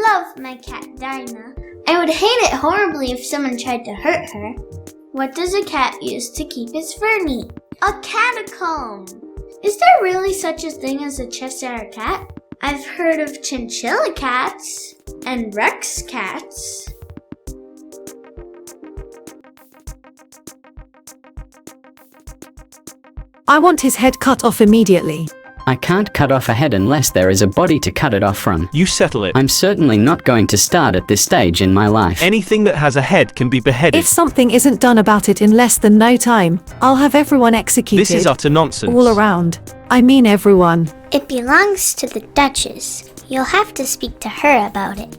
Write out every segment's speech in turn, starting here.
love my cat Dinah. I would hate it horribly if someone tried to hurt her. What does a cat use to keep his fur neat? A catacomb! Is there really such a thing as a Cheshire cat? I've heard of chinchilla cats and Rex cats. I want his head cut off immediately. I can't cut off a head unless there is a body to cut it off from. You settle it. I'm certainly not going to start at this stage in my life. Anything that has a head can be beheaded. If something isn't done about it in less than no time, I'll have everyone executed. This is utter nonsense. All around. I mean everyone. It belongs to the Duchess. You'll have to speak to her about it.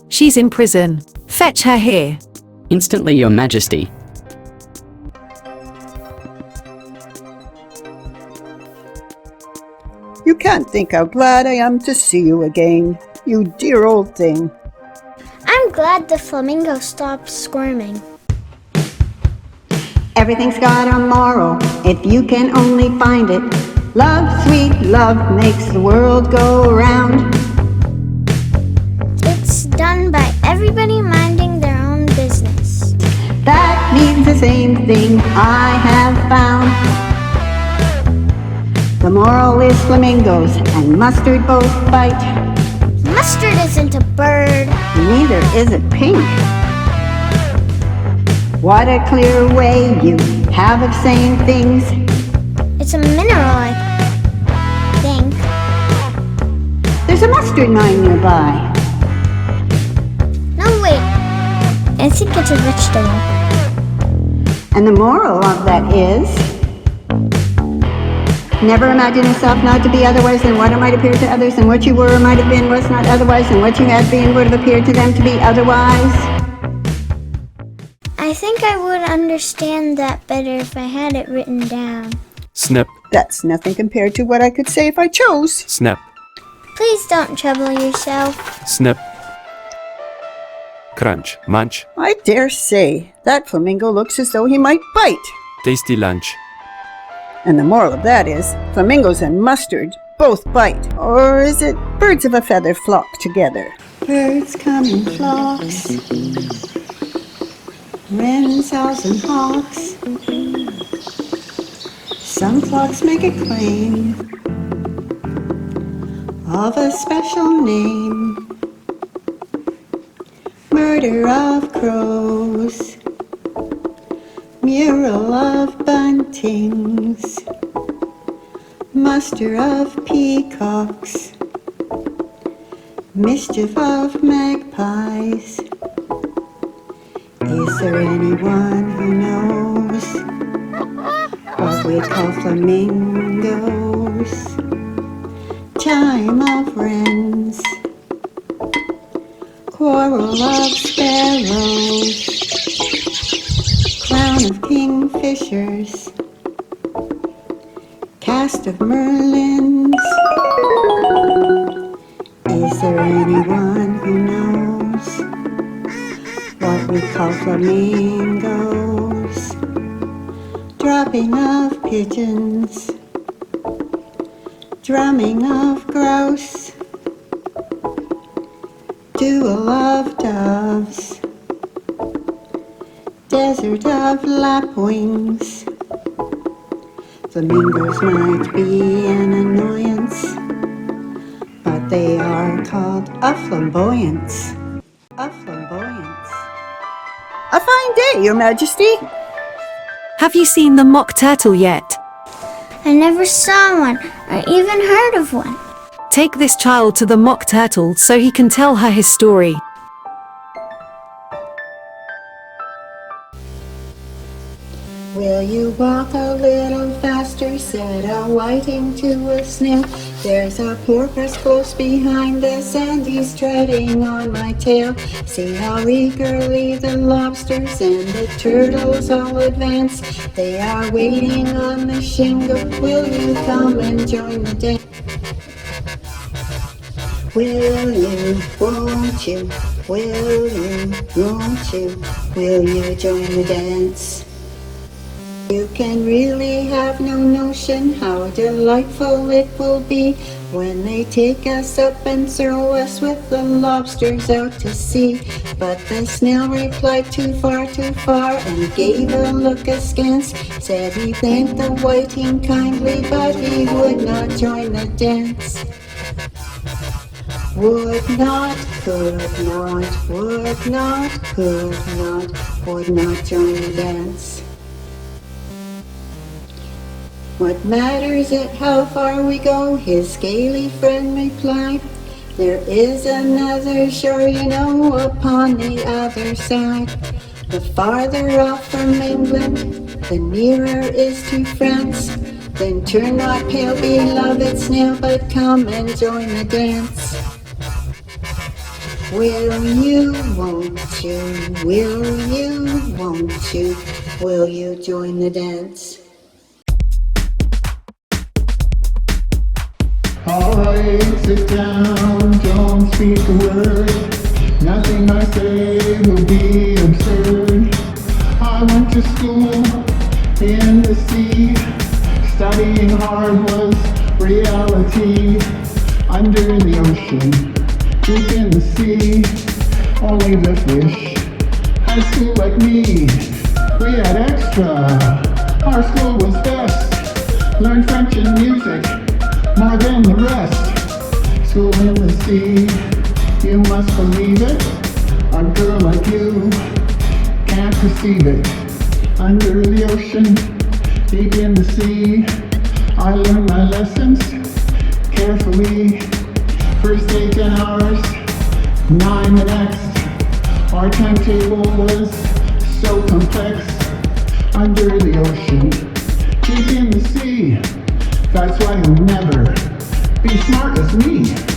She's in prison. Fetch her here. Instantly, Your Majesty. You can't think how glad I am to see you again, you dear old thing. I'm glad the flamingo stopped squirming. Everything's got a moral, if you can only find it. Love, sweet love, makes the world go round. It's done by everybody minding their own business. That means the same thing I have found. The moral is flamingos and mustard both bite. Mustard isn't a bird. Neither is it pink. What a clear way you have of saying things. It's a mineral, I think. There's a mustard mine nearby. No, wait. I think it's a vegetable. And the moral of that is, never imagine yourself not to be otherwise than what it might appear to others, and what you were or might have been was not otherwise than what you had been would have appeared to them to be otherwise. I think I would understand that better if I had it written down. Snip, That's nothing compared to what I could say if I chose. snap, Please don't trouble yourself. snip. Crunch, munch, I dare say that flamingo looks as though he might bite. tasty lunch. And the moral of that is, flamingos and mustard both bite. Or is it birds of a feather flock together? Birds come in flocks, wrens, owls, and hawks. Some flocks make a claim of a special name. Murder of crows, mural of buntings, muster of peacocks, mischief of magpies. Is there anyone who knows what we call flamingos? Chime of wrens, quarrel of sparrows, crown of kingfishers, cast of merlins. Is there anyone who knows what we call flamingos? Dropping of pigeons, drumming of grouse, duel of doves, desert of lapwings. Flamingos might be an annoyance, but they are called a flamboyance. A flamboyance. A fine day, Your Majesty. Have you seen the mock turtle yet? I never saw one or even heard of one. Take this child to the mock turtle so he can tell her his story. Will you walk a little faster, said a whiting to a snail. There's a porpoise close behind us and he's treading on my tail. See how eagerly the lobsters and the turtles all advance. They are waiting on the shingle. Will you come and join the dance? Will you, won't you, will you, won't you, will you join the dance? You can really have no notion how delightful it will be when they take us up and throw us with the lobsters out to sea. But the snail replied too far, and gave a look askance. Said he thanked the whiting kindly, but he would not join the dance. Would not, could not, would not, could not, would not join the dance. What matters it how far we go, his scaly friend replied. There is another shore, you know, upon the other side. The farther off from England, the nearer is to France. Then turn not pale, beloved snail, but come and join the dance. Will you, won't you, will you, won't you, will you join the dance? Alright, sit down, don't speak a word. Nothing I say will be absurd. I went to school in the sea. Studying hard was reality. Under the ocean, deep in the sea, only the fish had school like me. We had extra, our school was best. Learned French and music more than the rest. School in the sea, you must believe it. A girl like you can't perceive it. Under the ocean, deep in the sea, I learned my lessons carefully. First day 10 hours, 9 the next. Our timetable was so complex. Under the ocean, deep in the sea. That's why you'll never be smart as me.